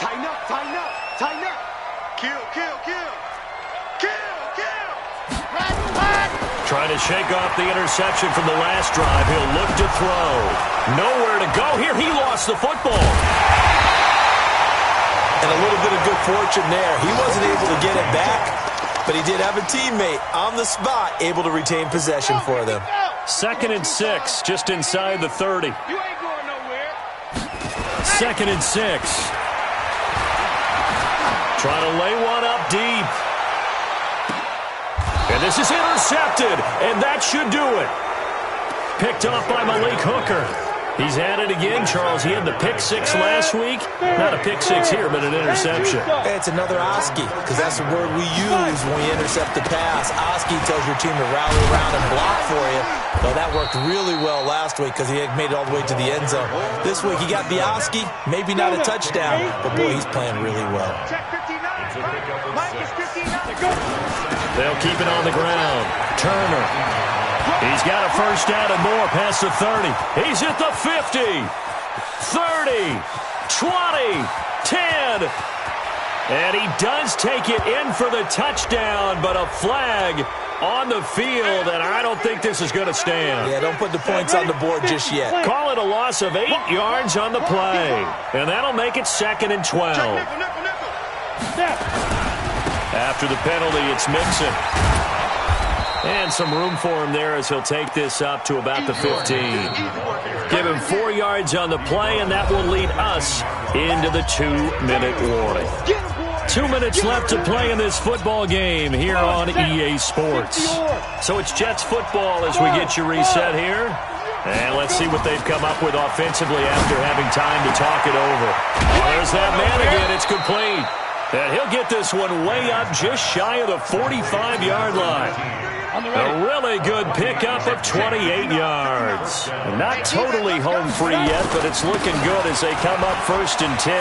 Tighten up, tighten up, tighten up. Kill, kill, kill. Kill, kill. Trying to shake off the interception from the last drive. He'll look to throw. Nowhere to go here. He lost the football. And a little bit of good fortune there. He wasn't able to get it back, but he did have a teammate on the spot able to retain possession for them. 2nd and 6, just inside the 30. You ain't going nowhere. 2nd and 6. Trying to lay one up deep. And this is intercepted, and that should do it. Picked off by Malik Hooker. He's had it again, Charles. He had the pick 6 last week. Not a pick 6 here, but an interception. It's another Oski, because that's the word we use when we intercept the pass. Oski tells your team to rally around and block for you. Well, that worked really well last week because he had made it all the way to the end zone. This week he got the Oski, maybe not a touchdown, but boy, he's playing really well. They'll keep it on the ground. Turner. He's got a first down and more past the 30. He's at the 50, 30, 20, 10. And he does take it in for the touchdown, but a flag on the field, and I don't think this is going to stand. Yeah, don't put the points on the board just yet. Call it a loss of 8 yards on the play, and that'll make it 2nd and 12. After the penalty, it's Mixon. And some room for him there as he'll take this up to about the 15. Give him 4 yards on the play, and that will lead us into the 2-minute warning. 2 minutes left to play in this football game here on EA Sports. So it's Jets football as we get you reset here. And let's see what they've come up with offensively after having time to talk it over. Oh, there's that man again. It's complete. And he'll get this one way up just shy of the 45-yard line. A really good pickup of 28 yards. Not totally home free yet, but it's looking good as they come up 1st and 10.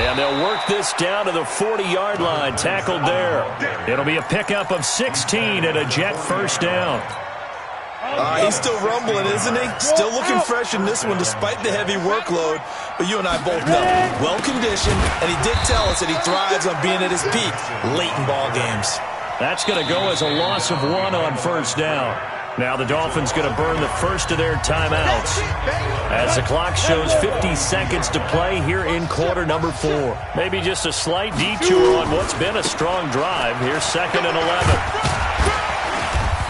And they'll work this down to the 40-yard line, tackled there. It'll be a pickup of 16 and a Jet first down. He's still rumbling, isn't he? Still looking fresh in this one despite the heavy workload. But you and I both know, well-conditioned, and he did tell us that he thrives on being at his peak late in ball games. That's going to go as a loss of 1 on first down. Now the Dolphins going to burn the first of their timeouts as the clock shows 50 seconds to play here in quarter number 4. Maybe just a slight detour on what's been a strong drive. Here's 2nd and 11.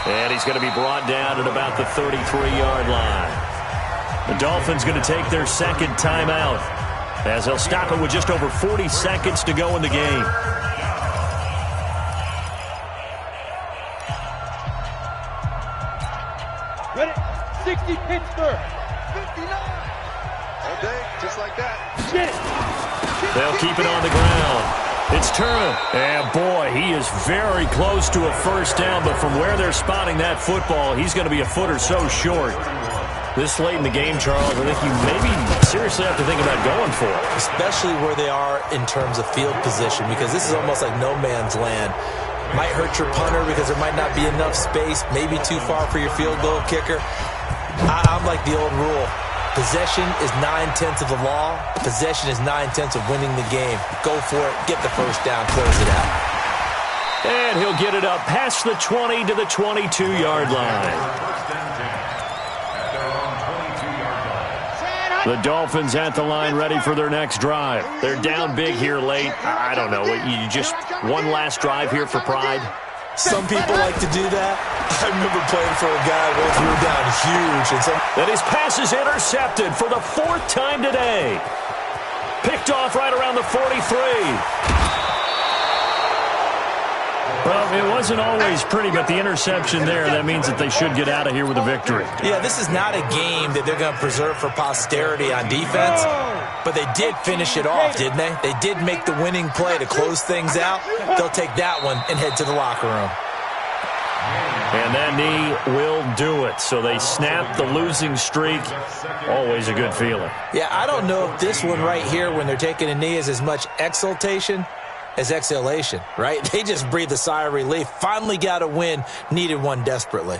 And he's going to be brought down at about the 33-yard line. The Dolphins going to take their 2nd timeout as they'll stop it with just over 40 seconds to go in the game. Ready? 60 Pittsburgh. 59. All day, just like that. Shit. They'll keep it on the ground. It's Turner. And boy, he is very close to a first down, but from where they're spotting that football, he's going to be a foot or so short. This late in the game, Charles, I think you maybe seriously have to think about going for it. Especially where they are in terms of field position, because this is almost like no man's land. Might hurt your punter because there might not be enough space, maybe too far for your field goal kicker. I'm like the old rule. Possession is 9/10 of the law. Possession is 9/10 of winning the game. Go for it. Get the first down. Close it out. And he'll get it up past the 20 to the 22-yard line. The Dolphins at the line ready for their next drive. They're down big here late. I don't know. You just one last drive here for pride? Some people like to do that. I remember playing for a guy once we were down huge. And his pass is intercepted for the 4th time today. Picked off right around the 43. Well, it wasn't always pretty, but the interception there, that means that they should get out of here with a victory. Yeah, this is not a game that they're going to preserve for posterity on defense, but they did finish it off, didn't they? They did make the winning play to close things out. They'll take that one and head to the locker room. And that knee will do it. So they snap the losing streak. Always a good feeling. Yeah, I don't know if this one right here, when they're taking a knee, is as much exultation as exhalation, right? They just breathe a sigh of relief. Finally got a win, needed one desperately.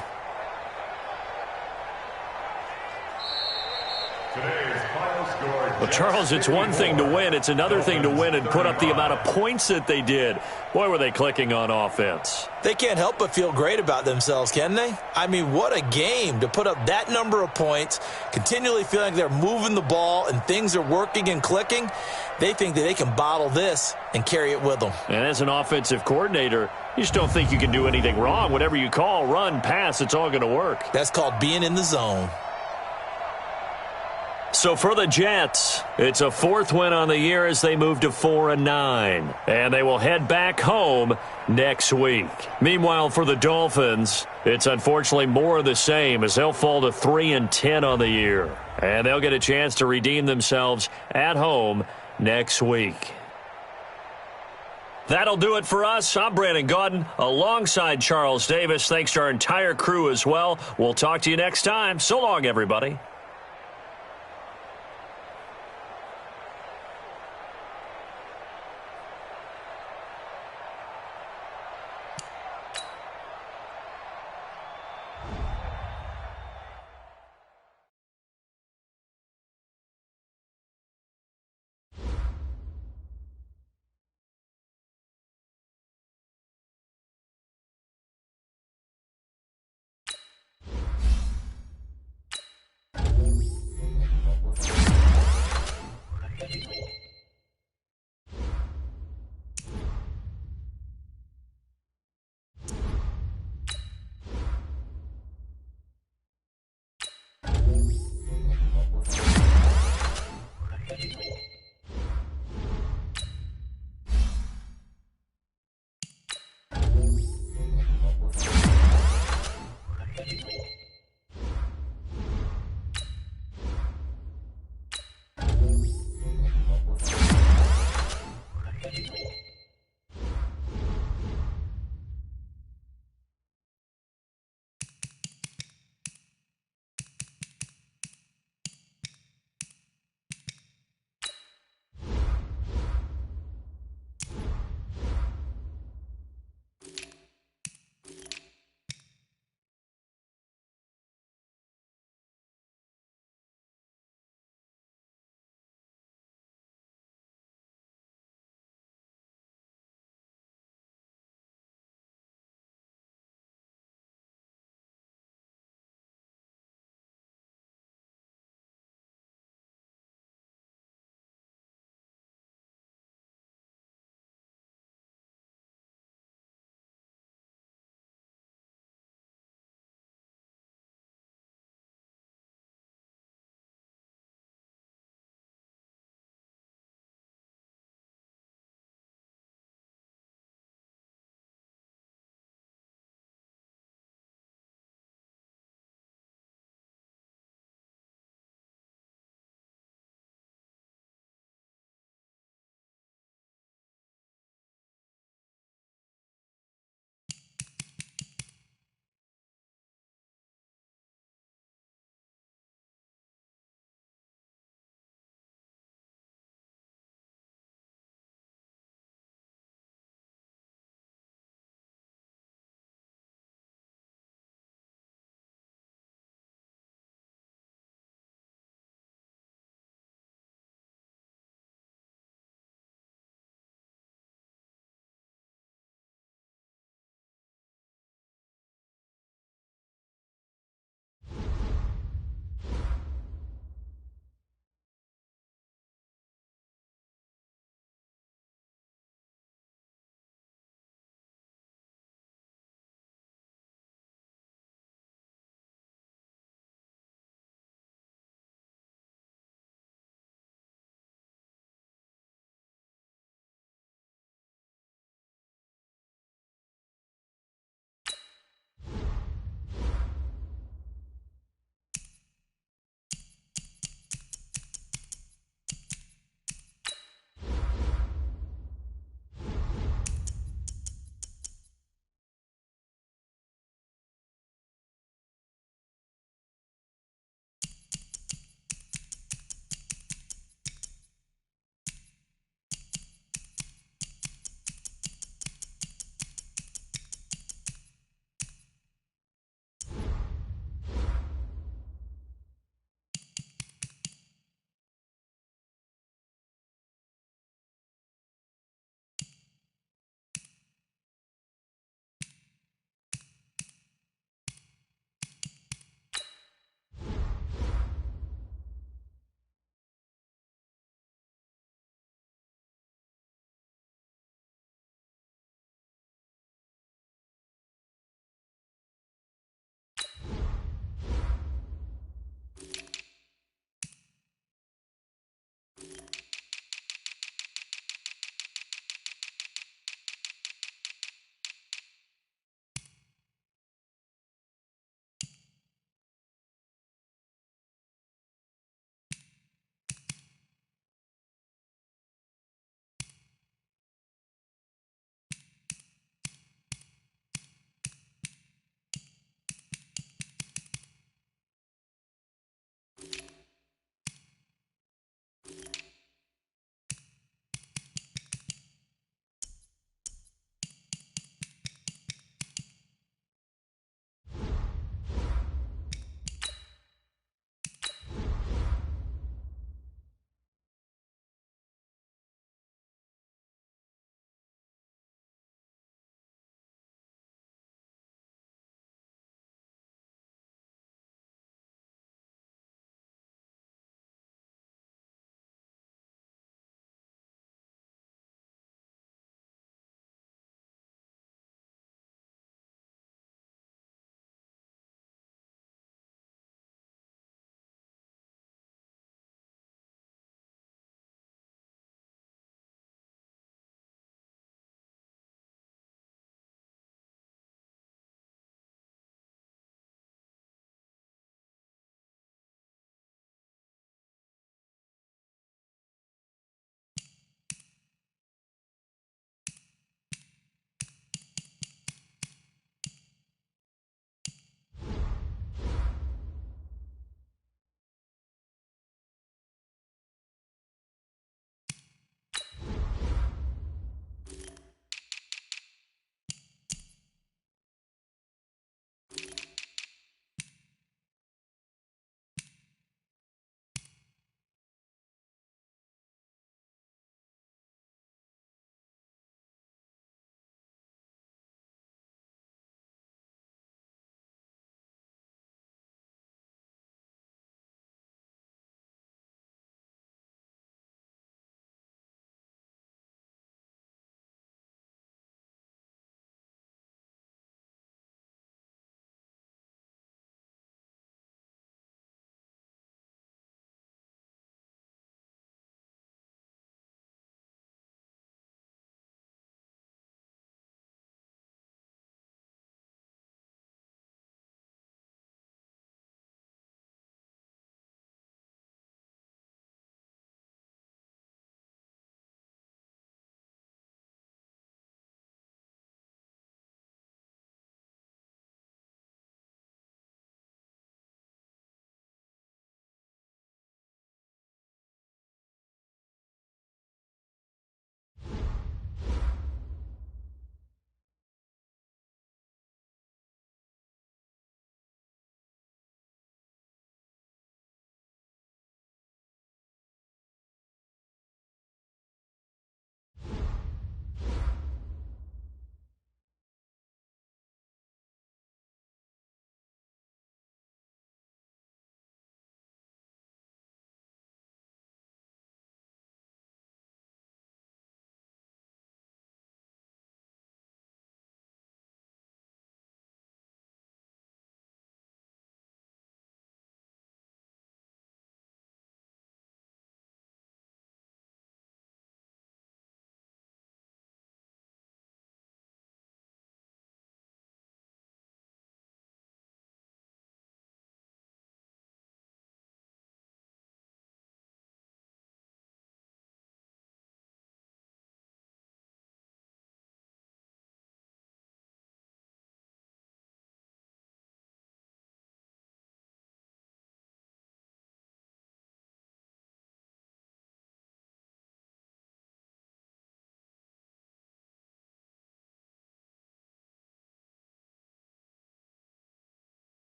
Well, Charles, it's one thing to win. It's another thing to win and put up the amount of points that they did. Boy, were they clicking on offense. They can't help but feel great about themselves, can they? I mean, what a game to put up that number of points, continually feeling like they're moving the ball and things are working and clicking. They think that they can bottle this and carry it with them. And as an offensive coordinator, you just don't think you can do anything wrong. Whatever you call, run, pass, it's all going to work. That's called being in the zone. So for the Jets, it's a 4th win on the year as they move to 4-9. And they will head back home next week. Meanwhile, for the Dolphins, it's unfortunately more of the same as they'll fall to 3-10 on the year. And they'll get a chance to redeem themselves at home next week. That'll do it for us. I'm Brandon Gaudin alongside Charles Davis. Thanks to our entire crew as well. We'll talk to you next time. So long, everybody.